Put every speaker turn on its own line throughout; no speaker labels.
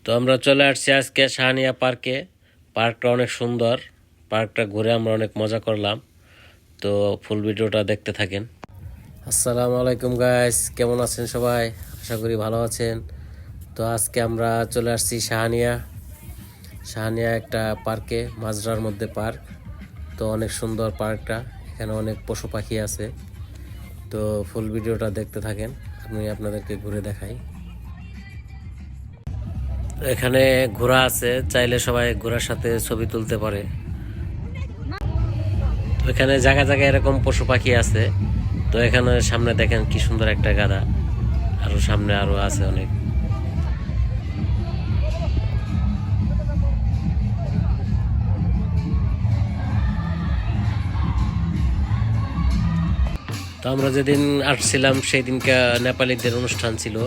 তো আমরা চলে আসছি আজকে শাহানিয়া পার্কে। পার্কটা অনেক সুন্দর। পার্কটা ঘুরে আমরা অনেক মজা করলাম। তো ফুল ভিডিওটা দেখতে থাকেন। আসসালামু আলাইকুম গাইস, কেমন আছেন সবাই? আশা করি ভালো আছেন। তো আজকে আমরা চলে আসছি শাহানিয়া একটা পার্কে, মাজরার মধ্যে পার্ক। তো অনেক সুন্দর পার্কটা, এখানে অনেক পশু পাখি আছে। তো ফুল ভিডিওটা দেখতে থাকেন, আমি আপনাদেরকে ঘুরে দেখাই। এখানে ঘোড়া আছে, চাইলে সবাই ঘোড়ার সাথে ছবি তুলতে পারে। এখানে জায়গায় জায়গায় এরকম পশু পাখি আছে। তো এখানে সামনে দেখেন কি সুন্দর একটা গাধা, আরো সামনে আরো আছে অনেক। তো আমরা যেদিন আসছিলাম সেই দিনকে নেপালিদের অনুষ্ঠান ছিল।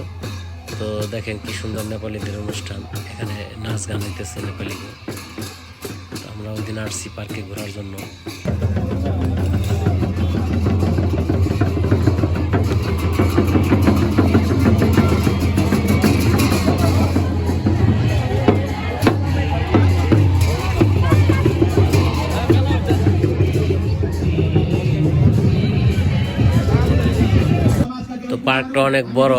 তো দেখেন কি সুন্দর নেপালিদের অনুষ্ঠান, এখানে নাচ গান হইতেছে নেপালিদের। তো আমরা ওই দিন আসছি পার্কে ঘোরার জন্য। তো পার্কটা অনেক বড়।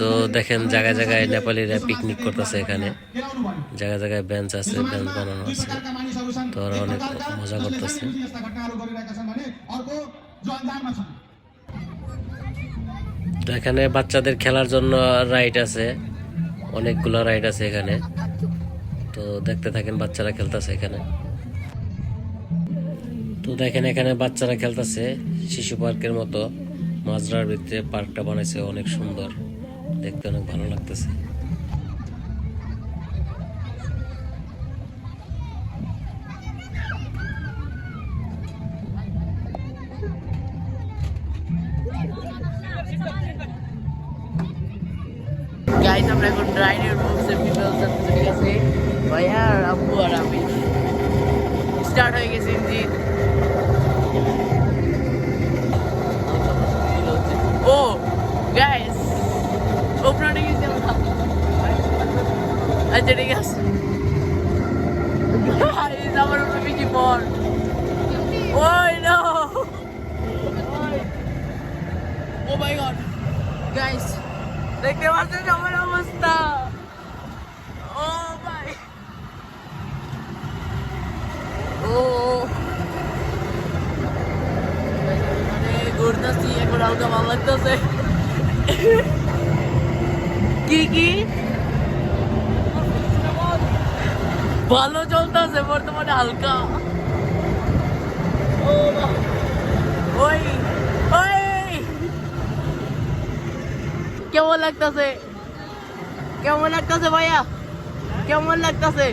তো দেখেন জায়গায় জায়গায় নেপালিরা পিকনিক করতেছে, এখানে জায়গায় জায়গায় বেঞ্চ আছে, বেঞ্চ বানানো আছে। তো ওরা অনেক মজা করতেছে। তো এখানে বাচ্চাদের খেলার জন্য রাইড আছে, অনেকগুলো রাইড আছে এখানে। তো দেখতে থাকেন, বাচ্চারা খেলতেছে এখানে। তো দেখেন এখানে বাচ্চারা খেলতেছে শিশু পার্কের মতো। মাজরার ভিতরে পার্কটা বানাইছে, অনেক সুন্দর দেখতে, অনেক ভালো লাগতেছে।
গাইস আমরা এখন রাইডের বক্সে পিপল চলে গেছে ভাইয়া আর আব্বু আর আমি। স্টার্ট হয়ে গেছে ইঞ্জিন। ও গাইস ওপরে গেছে আমরা। আচ্ছা ঠিক আছে গাইস, আমার উপরে পিছি পড়। ওই নো, ও মাই গড গাইস, দেখতে পাচ্ছেন আমার অবস্থা। ও ভাই, ও মানে ঘুরতেছি এখন, হালকা ভালো লাগতেছে। কি ভালো চলতেছে বর্তমানে, হালকা। ওই ওই কেমন লাগতেছে? কেমন লাগতেছে ভাইয়া? কেমন লাগতেছে?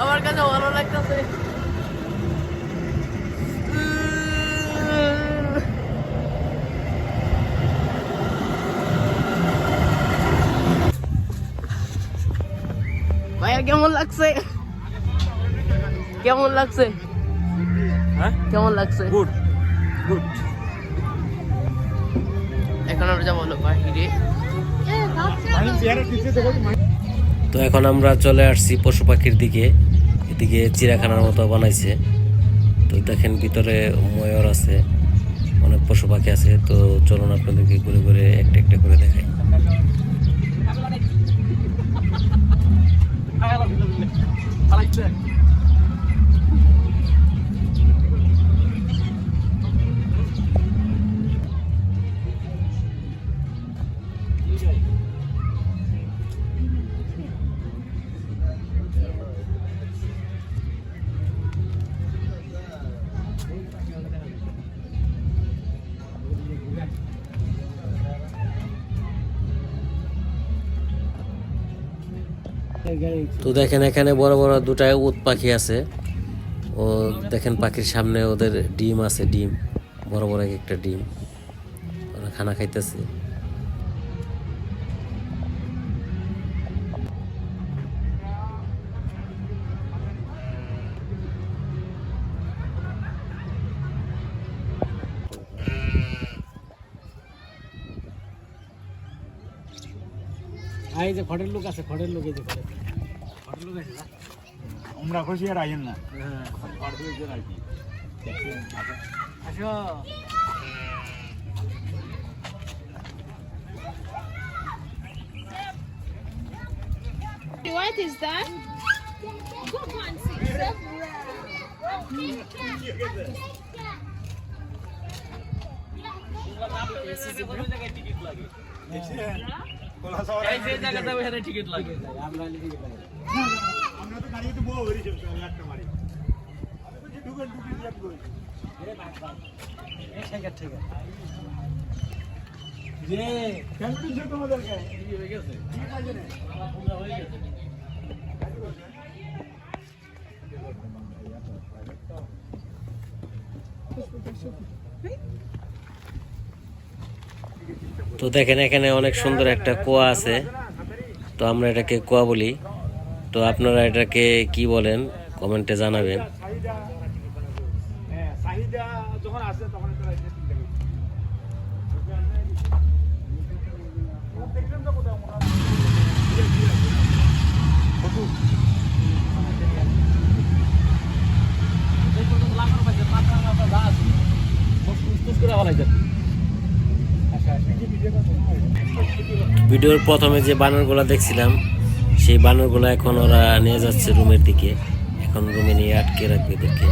আমার কাছে ভালো লাগতেছে। ভাইয়া কেমন লাগছে? কেমন লাগছে?
হ্যাঁ,
কেমন লাগছে?
Good good.
এখন আমরা যাবো হলো বাহিরে।
তো এখন আমরা চলে আসছি পশু পাখির দিকে। এদিকে চিড়িয়াখানার মতো বানাইছে। তো দেখেন ভিতরে ময়ূর আছে, অনেক পশু পাখি আছে। তো চলুন আপনাদেরকে ঘুরে ঘুরে একটা একটা করে দেখাই। তো দেখেন এখানে বড় বড় দুটা উট পাখি আছে। ও দেখেন পাখির সামনে ওদের ডিম আছে, ডিম বড় বড় একটা ডিম, ওরা খানা খাইতেছে।
এই যে খড়ের লোক আছে, খড়ের লোক, এই যে খড়ের লোক আছে না, আমরা খুশি আর আইন না। হ্যাঁ, খড় দিয়ে যে রাখি। আসো।
What is that? Go on, sister.
এই যে জায়গাটা ওখানে টিকিট লাগে। আমরা তো গাড়িতে বউ হরি যাচ্ছে, একটা মারি। আমি তো ঢুকে যাব কই। এ ভাগ ভাগ। ঠিক আছে। যে কেন দিছো তোমাদেরকে? কি হয়ে গেছে? কি কাজ নেই? আমার পুরো হয়ে গেছে।
তো দেখেন এখানে অনেক সুন্দর একটা কুয়া আছে, তো আমরা এটাকে কুয়া বলি। তো আপনারা এটাকে কি বলেন কমেন্টে জানাবেন।
চাহিদা যখন আসে তখন তারা এটা চিন্তা করে। দেখলেন তো কোথাও মনে হয়
ভিডিওর প্রথমে যে বানরগুলো দেখছিলাম সেই বানরগুলো এখন ওরা নিয়ে যাচ্ছে রুমের দিকে, এখন রুমে নিয়ে আটকে রাখবে এদেরকে।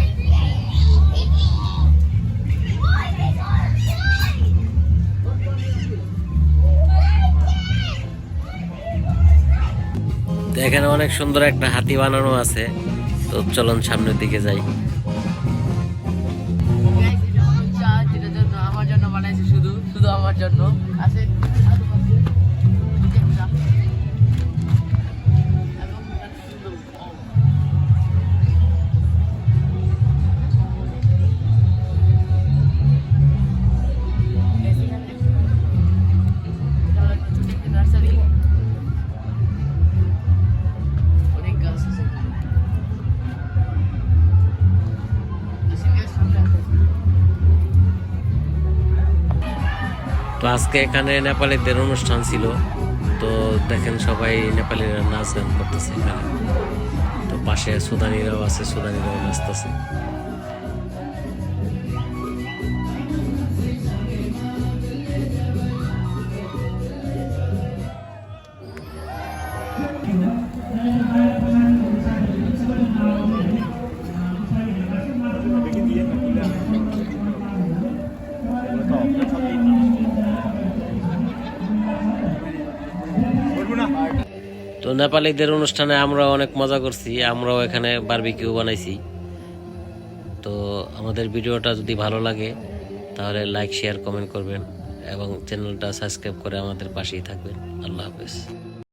তো এখানে অনেক সুন্দর একটা হাতি বানানো আছে, তো চলুন সামনের দিকে যাই।
Guys, এটা হলো চা, যেটার জন্য আমার জন্য বানাইছে, শুধু শুধু আমার জন্য আছে। নার্সারি, অনেক গাছ আছে।
তো আজকে এখানে নেপালিদের অনুষ্ঠান ছিল, তো দেখেন সবাই নেপালিরা নাচ গান করতেছে এখানে। তো পাশে সুদানিরাও আছে, সুদানিরাও নাচতেছে। তো নেপালিদের অনুষ্ঠানে আমরা অনেক মজা করছি, আমরাও এখানে বারবিকিউ বানাইছি। তো আমাদের ভিডিওটা যদি ভালো লাগে তাহলে লাইক শেয়ার কমেন্ট করবেন এবং চ্যানেলটা সাবস্ক্রাইব করে আমাদের পাশেই থাকবেন। আল্লাহ হাফেজ।